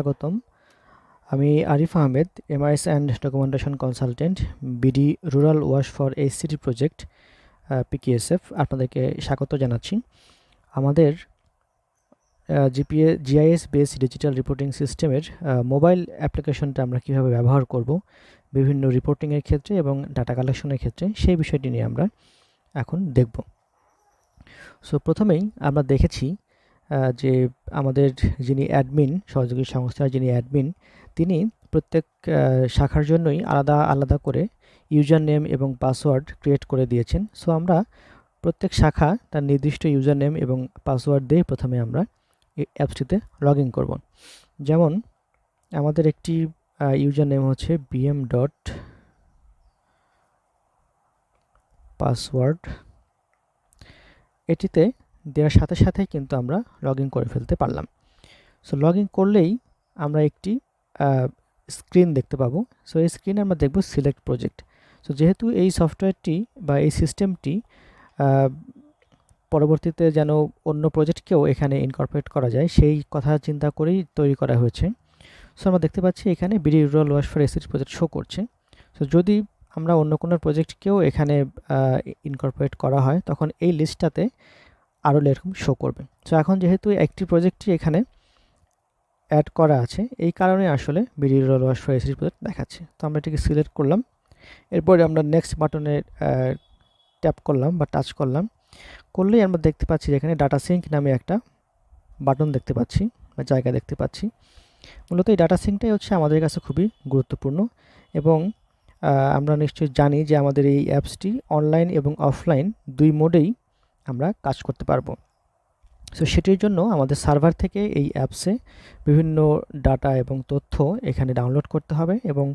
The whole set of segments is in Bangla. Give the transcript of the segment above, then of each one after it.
স্বাগতম। আমি Arif Ahmed, MIS and documentation consultant, BD rural ওয়াশ ফর এইচসিটি প্রজেক্ট পিকেএসএফ। আপনাদেরকে স্বাগত জানাচ্ছি। আমাদের জিআইএস বেস ডিজিটাল রিপোর্টিং সিস্টেমের মোবাইল অ্যাপ্লিকেশনটা আমরা কীভাবে ব্যবহার করব বিভিন্ন রিপোর্টিংয়ের ক্ষেত্রে এবং ডাটা কালেকশনের ক্ষেত্রে, সেই বিষয়টি নিয়ে আমরা এখন দেখব। সো প্রথমেই আমরা দেখেছি যে আমাদের যিনি অ্যাডমিন, সহযোগী সংস্থার যিনি অ্যাডমিন, তিনি প্রত্যেক শাখার জন্যই আলাদা আলাদা করে ইউজার নেম এবং পাসওয়ার্ড ক্রিয়েট করে দিয়েছেন। সো আমরা প্রত্যেক শাখা তার নির্দিষ্ট ইউজার নেম এবং পাসওয়ার্ড দিয়ে প্রথমে আমরা এই অ্যাপসটিতে লগ ইন করব। যেমন আমাদের একটি ইউজার নেম হচ্ছে bm ডট পাসওয়ার্ড। এটিতে দেওয়ার সাথে সাথেই কিন্তু আমরা লগ ইন করে ফেলতে পারলাম। সো লগ ইন করলেই আমরা একটি স্ক্রিন দেখতে পাবো। সো এই স্ক্রিনে আমরা দেখব সিলেক্ট প্রজেক্ট। সো যেহেতু এই সফটওয়্যারটি বা এই সিস্টেমটি পরবর্তীতে যেন অন্য প্রজেক্টকেও এখানে ইনকর্পোরেট করা যায়, সেই কথা চিন্তা করেই তৈরি করা হয়েছে। সো আমরা দেখতে পাচ্ছি এখানে বিডি রুরাল ওয়াশ ফর এইচসিটি প্রজেক্ট শো করছে। সো যদি আমরা অন্য কোনো প্রজেক্টকেও এখানে ইনকর্পোরেট করা হয়, তখন এই লিস্টটাতে আরও এরকম শো করবে। সো এখন যেহেতু একটি প্রজেক্টই এখানে অ্যাড করা আছে, এই কারণে আসলে বিডি রুরাল ওয়াশ ফর এইচসিটি প্রজেক্ট দেখাচ্ছে। তো আমরা এটিকে সিলেক্ট করলাম, এরপরে আমরা নেক্সট বাটনে ট্যাপ করলাম বা টাচ করলাম। করলেই আমরা দেখতে পাচ্ছি এখানে ডাটা সিঙ্ক নামে একটা বাটন দেখতে পাচ্ছি বা জায়গা দেখতে পাচ্ছি। মূলত এই ডাটা সিঙ্কটাই হচ্ছে আমাদের কাছে খুবই গুরুত্বপূর্ণ, এবং আমরা নিশ্চয়ই জানি যে আমাদের এই অ্যাপসটি অনলাইন এবং অফলাইন দুই মোডেই আমরা কাজ করতে পারবো। সো সেটির জন্য আমাদের সার্ভার থেকে এই অ্যাপসে বিভিন্ন ডাটা এবং তথ্য এখানে ডাউনলোড করতে হবে, এবং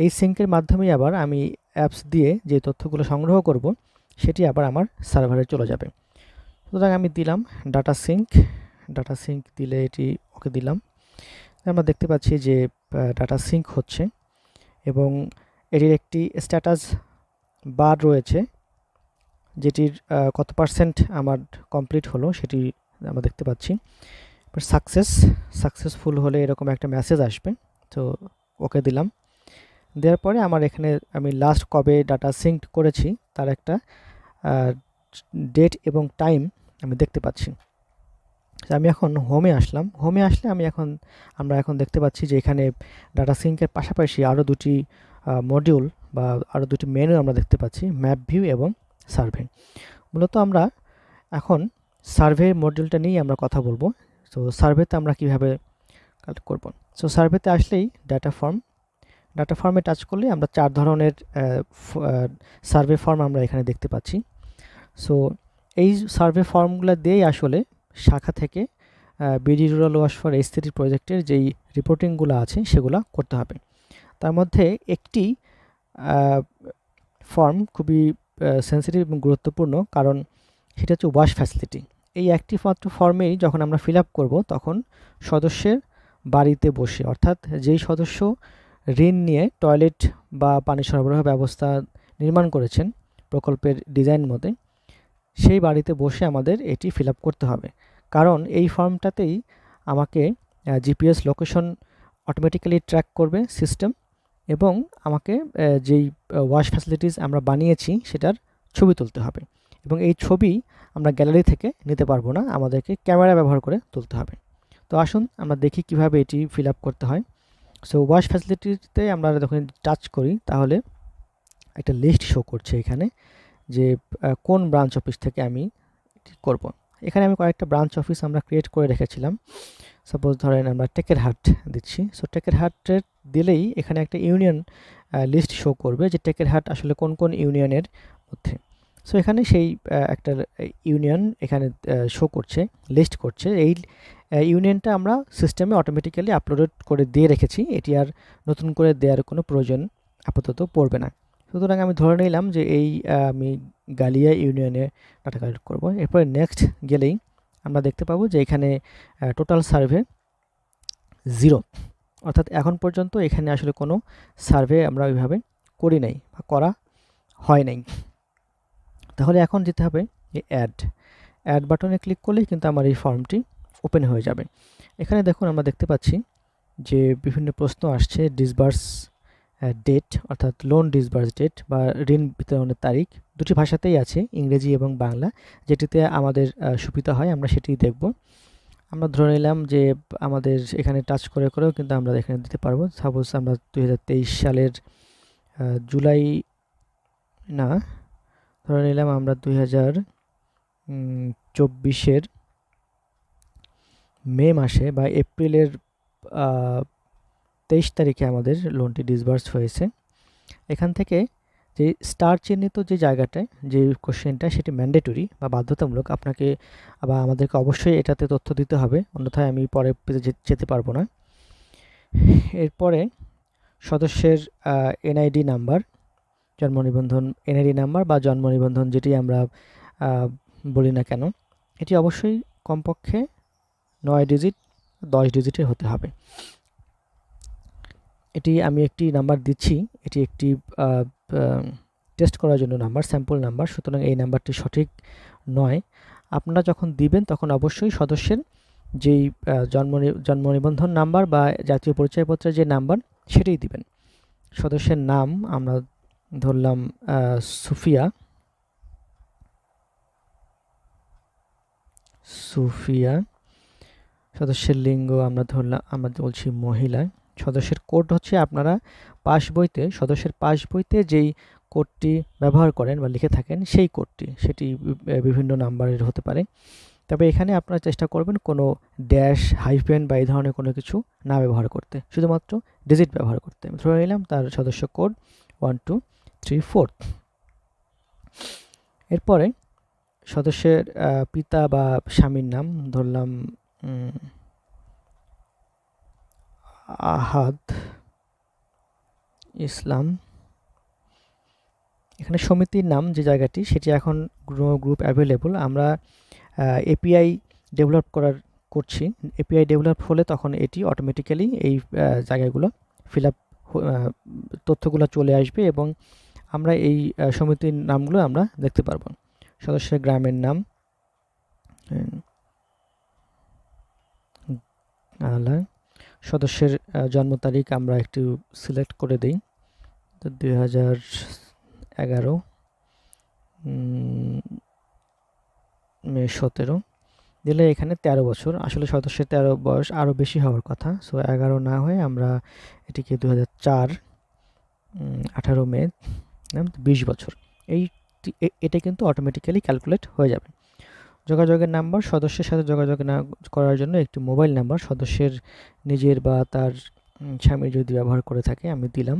এই সিঙ্কের মাধ্যমেই আবার আমি অ্যাপস দিয়ে যে তথ্যগুলো সংগ্রহ করব সেটি আবার আমার সার্ভারে চলে যাবে। সুতরাং আমি দিলাম ডাটা সিঙ্ক দিলে এটি ওকে দিলাম। আমরা দেখতে পাচ্ছি যে ডাটা সিঙ্ক হচ্ছে, এবং এটির একটি স্ট্যাটাস বার রয়েছে, যেটির কত পার্সেন্ট আমার কমপ্লিট হলো সেটি আমরা দেখতে পাচ্ছি। সাকসেসফুল হলে এরকম একটা মেসেজ আসবে। তো ওকে দিলাম। দেওয়ার পরে আমার এখানে আমি লাস্ট কবে ডাটা সিঙ্ক করেছি তার একটা ডেট এবং টাইম আমি দেখতে পাচ্ছি। আমি এখন হোমে আসলাম। হোমে আসলে আমরা এখন দেখতে পাচ্ছি যে এখানে ডাটা সিঙ্কের পাশাপাশি আরও দুটি মডিউল বা আরও দুটি মেনু আমরা দেখতে পাচ্ছি, ম্যাপ ভিউ এবং সার্ভে। মূলত আমরা এখন সার্ভে মডিউলটা নিয়ে আমরা কথা বলবো। তো সার্ভেতে আমরা কিভাবে কালেক্ট করব। সো সার্ভেতে আসলেই ডাটা ফর্মে টাচ করলে আমরা 4 ধরনের সার্ভে ফর্ম আমরা এখানে দেখতে পাচ্ছি। সো এই সার্ভে ফর্মগুলো দিয়েই আসলে শাখা থেকে বিডি রুরাল ওয়াশ ফর এইচসিটি প্রজেক্টের যেই রিপোর্টিংগুলো আছে সেগুলো করতে হবে। তার মধ্যে একটি ফর্ম খুবই সেন্সিটিভ এবং গুরুত্বপূর্ণ, কারণ সেটা হচ্ছে ওয়াশ ফ্যাসিলিটি। এই একটি মাত্র ফর্মেই যখন আমরা ফিল আপ করবো, তখন সদস্যের বাড়িতে বসে, অর্থাৎ যেই সদস্য ঋণ নিয়ে টয়লেট বা পানি সরবরাহ ব্যবস্থা নির্মাণ করেছেন প্রকল্পের ডিজাইন মতে, সেই বাড়িতে বসে আমাদের এটি ফিল আপ করতে হবে। কারণ এই ফর্মটাতেই আমাকে জিপিএস লোকেশন অটোমেটিক্যালি ট্র্যাক করবে সিস্টেম, এবং আমাকে যেই ওয়াশ ফ্যাসিলিটিস আমরা বানিয়েছি সেটার ছবি তুলতে হবে, এবং এই ছবি আমরা গ্যালারি থেকে নিতে পারবো না, আমাদেরকে ক্যামেরা ব্যবহার করে তুলতে হবে। তো আসুন আমরা দেখি কিভাবে এটি ফিল আপ করতে হয়। সো ওয়াশ ফ্যাসিলিটিতে আমরা যখন টাচ করি, তাহলে একটা লিস্ট শো করছে এখানে যে কোন ব্রাঞ্চ অফিস থেকে আমি করব। এখানে আমি কয়েকটা ব্রাঞ্চ অফিস আমরা ক্রিয়েট করে রেখেছিলাম। সাপোজ ধরেন আমরা টেকেরহাট দিচ্ছি। সো টেকেরহাটের দিলেই এখানে একটা ইউনিয়ন লিস্ট শো করবে যে টেকেরহাট আসলে কোন কোন ইউনিয়নের মধ্যে। সো এখানে সেই একটা ইউনিয়ন এখানে শো করছে, লিস্ট করছে। এই ইউনিয়নটা আমরা সিস্টেমে অটোমেটিক্যালি আপলোড করে দিয়ে রেখেছি, এটি আর নতুন করে দেওয়ার কোনো প্রয়োজন আপাতত পড়বে না। সুতরাং আমি ধরে নিলাম যে আমি গালিয়া ইউনিয়নে ডাটা কালেক্ট করব। এরপরে নেক্সট গেলেই আমরা দেখতে পাবো যে এখানে টোটাল সার্ভে 0, অর্থাৎ এখন পর্যন্ত এখানে আসলে কোনো সার্ভে আমরা ওইভাবে করি নাই বা করা হয় নাই। তাহলে এখন যেতে হবে এই অ্যাড বাটনে ক্লিক করলেই কিন্তু আমার এই ফর্মটি ওপেন হয়ে যাবে। এখানে দেখুন আমরা দেখতে পাচ্ছি যে বিভিন্ন প্রশ্ন আসছে ডিসবার্স ডেট অর্থাৎ লোন ডিসবার্স ডেট বা ঋণ বিতরণের তারিখ দুটি ভাষাতেই আছে, ইংরেজি এবং বাংলা। যেটিতে আমাদের সুবিধা হয় আমরা সেটিই দেখব। আমরা ধরে নিলাম যে আমাদের এখানে টাচ করে করেও কিন্তু আমরা এখানে দিতে পারবো। সাপোজ আমরা 2023 সালের জুলাই না, ধরে নিলাম আমরা 2024-এর মে মাসে বা এপ্রিলের 23 তারিখে আমাদের লোনটি ডিসবার্স হয়েছে। এখান থেকে যে স্টার চিহ্নিত যে জায়গাটায় যে কোশ্চেনটা সেটি ম্যান্ডেটরি বা বাধ্যতামূলক, আপনাকে বা আমাদেরকে অবশ্যই এটাতে তথ্য দিতে হবে, অন্যথায় আমি পরে যেতে পারবো না। এরপরে সদস্যের এনআইডি নাম্বার, জন্ম নিবন্ধন এনআইডি নাম্বার বা জন্ম নিবন্ধন যেটি আমরা বলি না কেন, এটি অবশ্যই কমপক্ষে 9 ডিজিট 10 ডিজিটের হতে হবে। এটি আমি একটি নাম্বার দিচ্ছি, এটি একটি টেস্ট করার জন্য নাম্বার, স্যাম্পল নাম্বার, সুতরাং এই নাম্বারটি সঠিক নয়। আপনারা যখন দিবেন তখন অবশ্যই সদস্যের যেই জন্ম নিবন্ধন নাম্বার বা জাতীয় পরিচয়পত্রের যে নাম্বার সেটাই দিবেন। সদস্যের নাম আমরা ধরলাম সুফিয়া, সদস্যের লিঙ্গ আমরা ধরলাম, আমরা বলছি মহিলা। সদস্যের কোড হচ্ছে আপনারা পাসবইতে, সদস্যের পাসবইতে যেই কোডটি ব্যবহার করেন বা লিখে থাকেন সেই কোডটি, সেটি বিভিন্ন নাম্বারের হতে পারে। তবে এখানে আপনারা চেষ্টা করবেন কোনো ড্যাশ হাইফেন বা এই ধরনের কোনো কিছু না ব্যবহার করতে, শুধুমাত্র ডিজিট ব্যবহার করতে। ধরে নিলাম তার সদস্য কোড 1 2 3 4। এরপরে সদস্যের পিতা বা স্বামীর নাম ধরলাম আহাদ ইসলাম। এখানে সমিতির নাম যে জায়গাটি সেটি এখন গ্রুপ অ্যাভেলেবল। আমরা এপিআই ডেভেলপ করছি। এপিআই ডেভেলপ হলে তখন এটি অটোমেটিক্যালি এই জায়গাগুলো ফিল আপ তথ্যগুলো চলে আসবে এবং আমরা এই সমিতির নামগুলো আমরা দেখতে পারবো। সদস্যের গ্রামের নাম সদস্যের জন্ম তারিখ আমরা একটু সিলেক্ট করে দিই, 2011 মে 17 দিলে এখানে 13 বছর। আসলে সদস্যের 13 বয়স আরও বেশি হওয়ার কথা, সো 11 না হয়ে আমরা এটিকে 2004 18 মে 20 বছর। এটা কিন্তু অটোমেটিক্যালি ক্যালকুলেট হয়ে যাবে। যোগাযোগের নাম্বার, সদস্যের সাথে যোগাযোগ না করার জন্য একটি মোবাইল নাম্বার সদস্যের নিজের বা তার স্বামী যদি ব্যবহার করে থাকে আমি দিলাম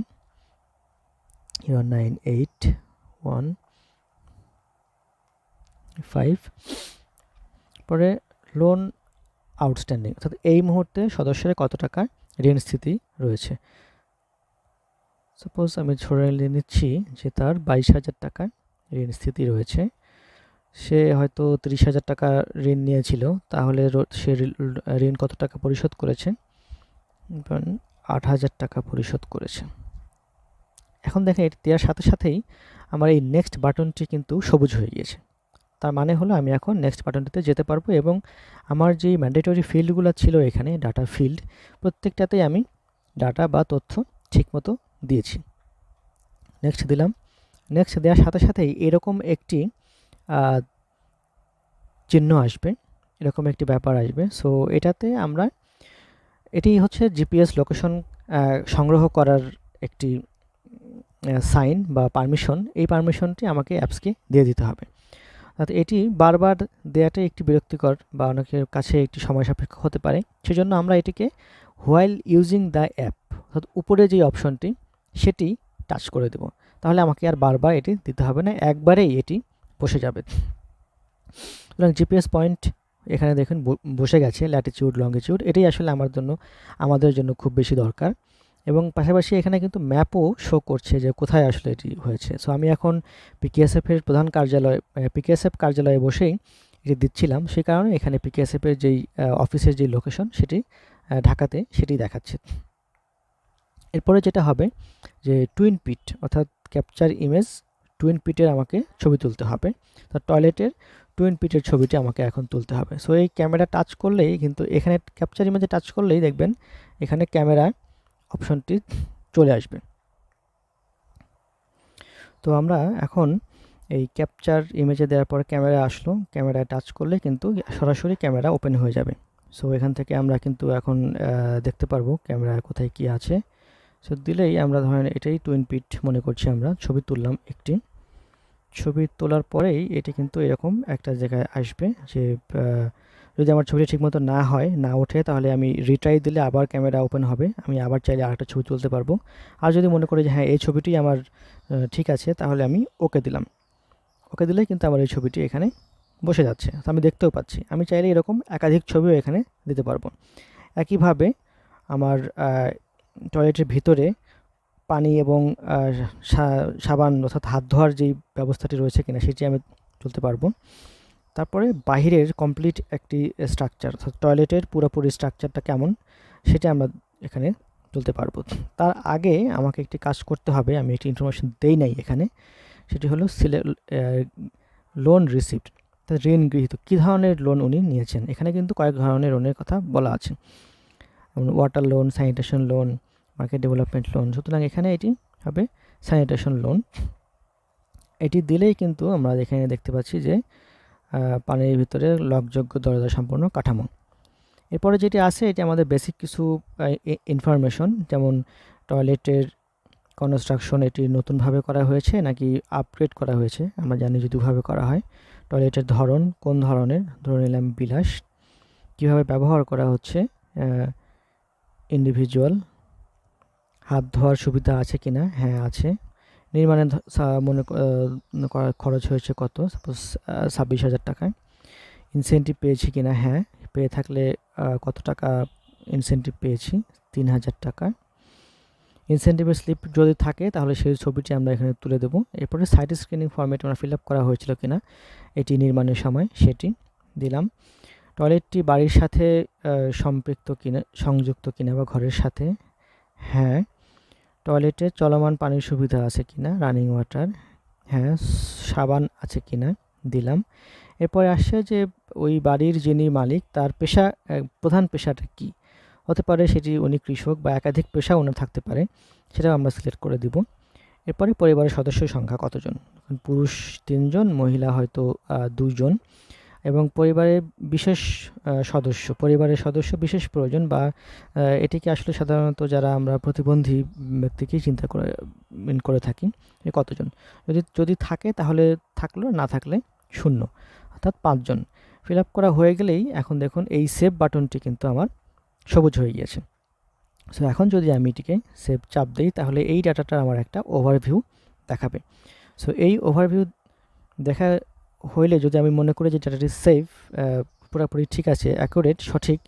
98155। পরে লোন আউটস্ট্যান্ডিং, অর্থাৎ এই মুহূর্তে সদস্যের কত টাকা ঋণ স্থিতি রয়েছে। সাপোজ আমি ধরে নিচ্ছি যে তার 22,000 টাকা ঋণ স্থিতি রয়েছে। সে হয়তো 30,000 টাকা ঋণ নিয়েছিল, তাহলে সে ঋণ কত টাকা পরিশোধ করেছে? 8,000 টাকা পরিশোধ করেছে। এখন দেখেন এটি দেওয়ার সাথে সাথেই আমার এই নেক্সট বাটনটি কিন্তু সবুজ হয়ে গিয়েছে। তার মানে হলো আমি এখন নেক্সট বাটনটিতে যেতে পারবো এবং আমার যে ম্যান্ডেটরি ফিল্ডগুলো ছিল এখানে ডাটা ফিল্ড, প্রত্যেকটাতেই আমি ডাটা বা তথ্য ঠিকমতো দিয়েছি। নেক্সট দিলাম। নেক্সট দেওয়ার সাথে সাথেই এরকম একটি চিহ্ন আসবে, এরকম একটি ব্যাপার আসবে। সো এটাতে আমরা, এটি হচ্ছে জিপিএস লোকেশন সংগ্রহ করার একটি সাইন বা পারমিশন। এই পারমিশনটি আমাকে অ্যাপসকে দিয়ে দিতে হবে। অর্থাৎ এটি বারবার দেওয়াটাই একটি বিরক্তিকর বা অনেকের কাছে একটি সময় সাপেক্ষ হতে পারে। সেজন্য আমরা এটিকে হোয়াইল ইউজিং দ্য অ্যাপ, অর্থাৎ উপরে যে অপশনটি সেটি টাচ করে দেব, তাহলে আমাকে আর বারবার এটি দিতে হবে না, একবারেই এটি বসে যাবে। সুতরাং জিপিএস পয়েন্ট এখানে দেখুন বসে গেছে, ল্যাটিটিউড লঙ্গিটিউড, এটাই আসলে আমাদের জন্য খুব বেশি দরকার। এবং পাশাপাশি এখানে কিন্তু ম্যাপও শো করছে যে কোথায় আসলে এটি হয়েছে। সো আমি এখন পিকেএসএফের প্রধান কার্যালয়, পিকেএসএফ কার্যালয়ে বসেই এটি দিচ্ছিলাম, সেই কারণে এখানে পিকেএসএফের যেই অফিসের যে লোকেশন সেটি ঢাকাতে, সেটি দেখাচ্ছে। এরপরে যেটা হবে যে টুইন পিট, অর্থাৎ ক্যাপচার ইমেজ টুইন পিটের আমাকে ছবি তুলতে হবে। তো টয়লেটের টুইন পিটের ছবিটি আমাকে এখন তুলতে হবে। সো এই ক্যামেরা টাচ করলেই কিন্তু এখানে ক্যাপচার ইমেজে টাচ করলেই দেখবেন এখানে ক্যামেরা অপশনটি চলে আসবে। তো আমরা এখন এই ক্যাপচার ইমেজে দেওয়ার পর ক্যামেরা আসলো, ক্যামেরায় টাচ করলে কিন্তু সরাসরি ক্যামেরা ওপেন হয়ে যাবে। সো এখান থেকে আমরা কিন্তু এখন দেখতে পারবো ক্যামেরার কোথায় কি আছে। সো দিলেই আমরা ধরেন এটাই টুইন পিট মনে করছি, আমরা ছবি তুললাম একটি, ছবি তোলার পরেই এটি কিন্তু এরকম একটা জায়গায় আসবে যে যদি আমার ছবিটা ঠিকমতো না হয়, না ওঠে, তাহলে আমি রিট্রাই দিলে আবার ক্যামেরা ওপেন হবে, আমি আবার চাইলে আরেকটা ছবি তুলতে পারবো। আর যদি মনে করি যে হ্যাঁ এই ছবিটি আমার ঠিক আছে, তাহলে আমি ওকে দিলাম। ওকে দিলে কিন্তু আমার এই ছবিটি এখানে বসে যাচ্ছে, তো আমি দেখতেও পাচ্ছি। আমি চাইলে এরকম একাধিক ছবিও এখানে দিতে পারবো। একইভাবে আমার টয়লেটের ভিতরে পানি এবং সাবান অর্থাৎ হাত ধোয়ার যেই ব্যবস্থাটি রয়েছে কিনা সেটি আমি তুলতে পারবো। তারপরে বাহিরের কমপ্লিট একটি স্ট্রাকচার অর্থাৎ টয়লেটের পুরোপুরি স্ট্রাকচারটা কেমন সেটা আমরা এখানে তুলতে পারবো। তার আগে আমাকে একটি কাজ করতে হবে, আমি একটি ইনফরমেশন দেই নাই এখানে, সেটি হলো লোন রিসিপ্ট, ঋণ গৃহীত, কী ধরনের লোন উনি নিয়েছেন। এখানে কিন্তু কয়েক ধরনের লোনের কথা বলা আছে, water loan, sanitation loan, market development loan. সুতরাং এখানে এটি হবে স্যানিটেশন লোন। এটি দিলেই কিন্তু আমরা এখানে দেখতে পাচ্ছি যে পানির ভিতরে লকযোগ্য দরজা সম্পন্ন কাঠামো। এরপরে যেটি আছে এটি আমাদের বেসিক কিছু ইনফরমেশন, যেমন টয়লেটের কনস্ট্রাকশন এটি নতুনভাবে করা হয়েছে নাকি আপগ্রেড করা হয়েছে। আমরা জানি যে দুভাবে করা হয়। টয়লেটের ধরন কোন ধরনের, ধরে নিলাম বিলাস, কীভাবে ব্যবহার করা হচ্ছে, ইন্ডিভিজুয়াল, হাত ধোয়ার সুবিধা আছে কিনা, হ্যাঁ আছে, নির্মাণের মনে করার খরচ হয়েছে কত, সাপোজ 26,000 টাকায়, ইনসেন্টিভ পেয়েছি কিনা, হ্যাঁ পেয়ে থাকলে কত টাকা ইনসেন্টিভ পেয়েছি, 3,000 টাকা। ইনসেন্টিভের স্লিপ যদি থাকে তাহলে সেই ছবিটি আমরা এখানে তুলে দেবো। এরপরে সাইট স্ক্রিনিং ফরম্যাট আমরা ফিল আপ করা হয়েছিল কিনা এটি নির্মাণের সময় সেটি দিলাম। টয়লেটটি বাড়ির সাথে সম্পৃক্ত কিনা, সংযুক্ত কিনা বা ঘরের সাথে, হ্যাঁ। টয়লেটে চলমান পানির সুবিধা আছে কিনা, রানিং ওয়াটার, হ্যাঁ। সাবান আছে কিনা দিলাম। এরপরে আসছে যে ওই বাড়ির যিনি মালিক তার পেশা, প্রধান পেশাটা কি হতে পারে, সেটি উনি কৃষক বা একাধিক পেশা ওনার থাকতে পারে, সেটাও আমরা সিলেক্ট করে দিব। এরপরে পরিবারের সদস্যের সংখ্যা কতজন, পুরুষ 3 জন, মহিলা হয়তো 2 জন, এবং পরিবারের সদস্য বিশেষ প্রয়োজন বা এটিকে আসলে সাধারণত যারা আমরা প্রতিবন্ধী ব্যক্তিকেই চিন্তা করে থাকি, কতজন, যদি থাকে তাহলে থাকলো, না থাকলে 0, অর্থাৎ 5 জন। ফিল আপ করা হয়ে গেলেই এখন দেখুন এই সেভ বাটনটি কিন্তু আমার সবুজ হয়ে গিয়েছে। সো এখন যদি আমি এটিকে সেভ চাপ দিই তাহলে এই ডাটাটা আমার একটা ওভারভিউ দেখাবে। সো এই ওভারভিউ দেখা হইলে যদি আমি মনে করি যে ডাটাটি সেভ পুরোপুরি ঠিক আছে, অ্যাকুরেট, সঠিক,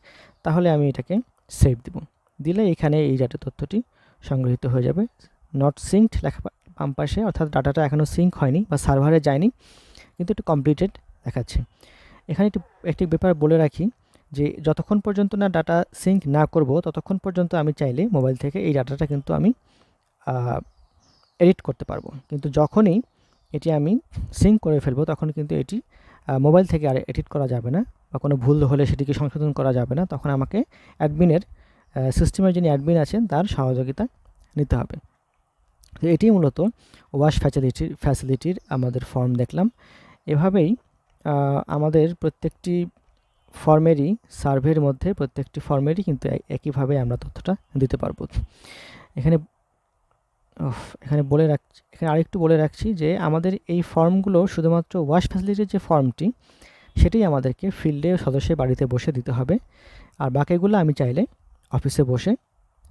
তাহলে আমি এটাকে সেভ দিব। দিলে এখানে এই ডাটা তথ্যটি সংগৃহীত হয়ে যাবে। নট সিঙ্কড লেখা বাম পাশে, অর্থাৎ ডাটাটা এখনও সিঙ্ক হয়নি বা সার্ভারে যায়নি, কিন্তু একটু কমপ্লিটেড দেখাচ্ছে। এখানে একটি ব্যাপার বলে রাখি যে যতক্ষণ পর্যন্ত না ডাটা সিঙ্ক না করব ততক্ষণ পর্যন্ত আমি চাইলে মোবাইল থেকে এই ডাটাটা কিন্তু আমি এডিট করতে পারবো, কিন্তু যখনই এটি আমি সিঙ্ক করে ফেলবো তখন কিন্তু এটি মোবাইল থেকে আর এডিট করা যাবে না, বা কোনো ভুল হলে সেটিকে সংশোধন করা যাবে না। তখন আমাকে অ্যাডমিনের, সিস্টেমের যিনি অ্যাডমিন আছেন তার সহযোগিতা নিতে হবে। তো এটি মূলত ওয়াশ ফ্যাসিলিটির আমাদের ফর্ম দেখলাম। এভাবেই আমাদের প্রত্যেকটি ফর্মেরই, সার্ভের মধ্যে প্রত্যেকটি ফর্মেরই কিন্তু একইভাবে আমরা তথ্যটা দিতে পারবো। এখানে আরেকটু বলে রাখছি যে আমাদের এই ফর্মগুলো শুধুমাত্র ওয়াশ ফ্যাসিলিটির যে ফর্মটি সেটাই আমাদেরকে ফিল্ডে সদস্যের বাড়িতে বসে দিতে হবে, আর বাকিগুলো আমি চাইলে অফিসে বসে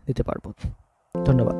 দিতে পারবো। ধন্যবাদ।